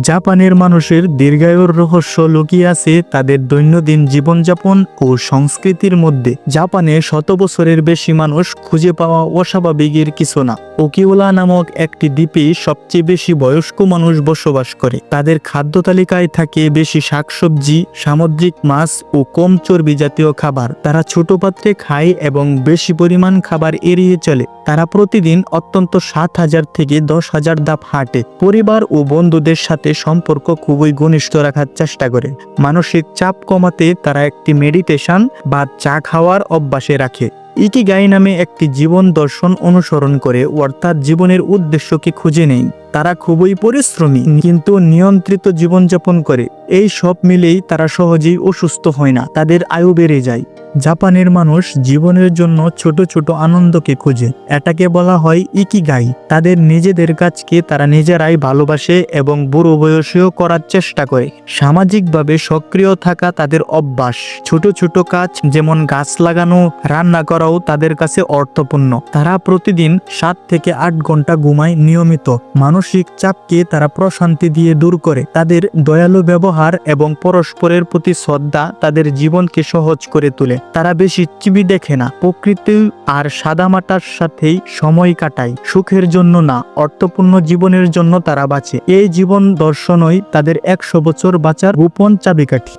জাপানের মানুষের দীর্ঘায়ুর রহস্য লুকিয়ে আছে তাদের দৈনন্দিন জীবনযাপন ও সংস্কৃতির মধ্যে। জাপানে শত বছরের বেশি মানুষ খুঁজে পাওয়া অস্বাভাবিকের কিছু না। ওকিওলা নামক একটি দ্বীপে সবচেয়ে বেশি বয়স্ক মানুষ বসবাস করে। তাদের খাদ্য তালিকায় থাকে বেশি শাকসবজি, সামুদ্রিক মাছ ও কম চর্বি জাতীয় খাবার। তারা ছোট পাত্রে খায় এবং বেশি পরিমাণ খাবার এড়িয়ে চলে। তারা প্রতিদিন অত্যন্ত 7,000 থেকে 10,000 ধাপ হাঁটে। পরিবার ও বন্ধুদের সাথে সম্পর্ক খুবই ঘনিষ্ঠ রাখার চেষ্টা করে। মানসিক চাপ কমাতে তারা একটি মেডিটেশন বা চা খাওয়ার অভ্যাসে রাখে। ইকিগাই নামে একটি জীবন দর্শন অনুসরণ করে, অর্থাৎ জীবনের উদ্দেশ্যকে খুঁজে নেয়। তারা খুবই পরিশ্রমী কিন্তু নিয়ন্ত্রিত জীবনযাপন করে। এই সব মিলেই তারা সহজেই অসুস্থ হয় না, তাদের আয়ু বেড়ে যায়। জাপানের মানুষ জীবনের জন্য ছোট ছোট আনন্দকে খুঁজে, এটাকে বলা হয় ইকিগাই। তাদের নিজেদের কাজকে তারা নিজেরাই ভালোবাসে এবং বুড়ো বয়সেও করার চেষ্টা করে। সামাজিকভাবে সক্রিয় থাকা তাদের অভ্যাস। ছোট ছোট কাজ যেমন গাছ লাগানো, রান্না করাও তাদের কাছে অর্থপূর্ণ। তারা প্রতিদিন 7 থেকে 8 ঘন্টা ঘুমায় নিয়মিত। মানসিক চাপকে তারা প্রশান্তি দিয়ে দূর করে। তাদের দয়ালু ব্যবহার এবং পরস্পরের প্রতি শ্রদ্ধা তাদের জীবনকে সহজ করে তোলে। তারা বেশি টিভি দেখে না, প্রকৃতি আর সাদামাটার সাথেই সময় কাটায়। সুখের জন্য না, অর্থপূর্ণ জীবনের জন্য তারা বাঁচে। এই জীবন দর্শনই তাদের 100 বছর বাঁচার গোপন চাবিকাঠি।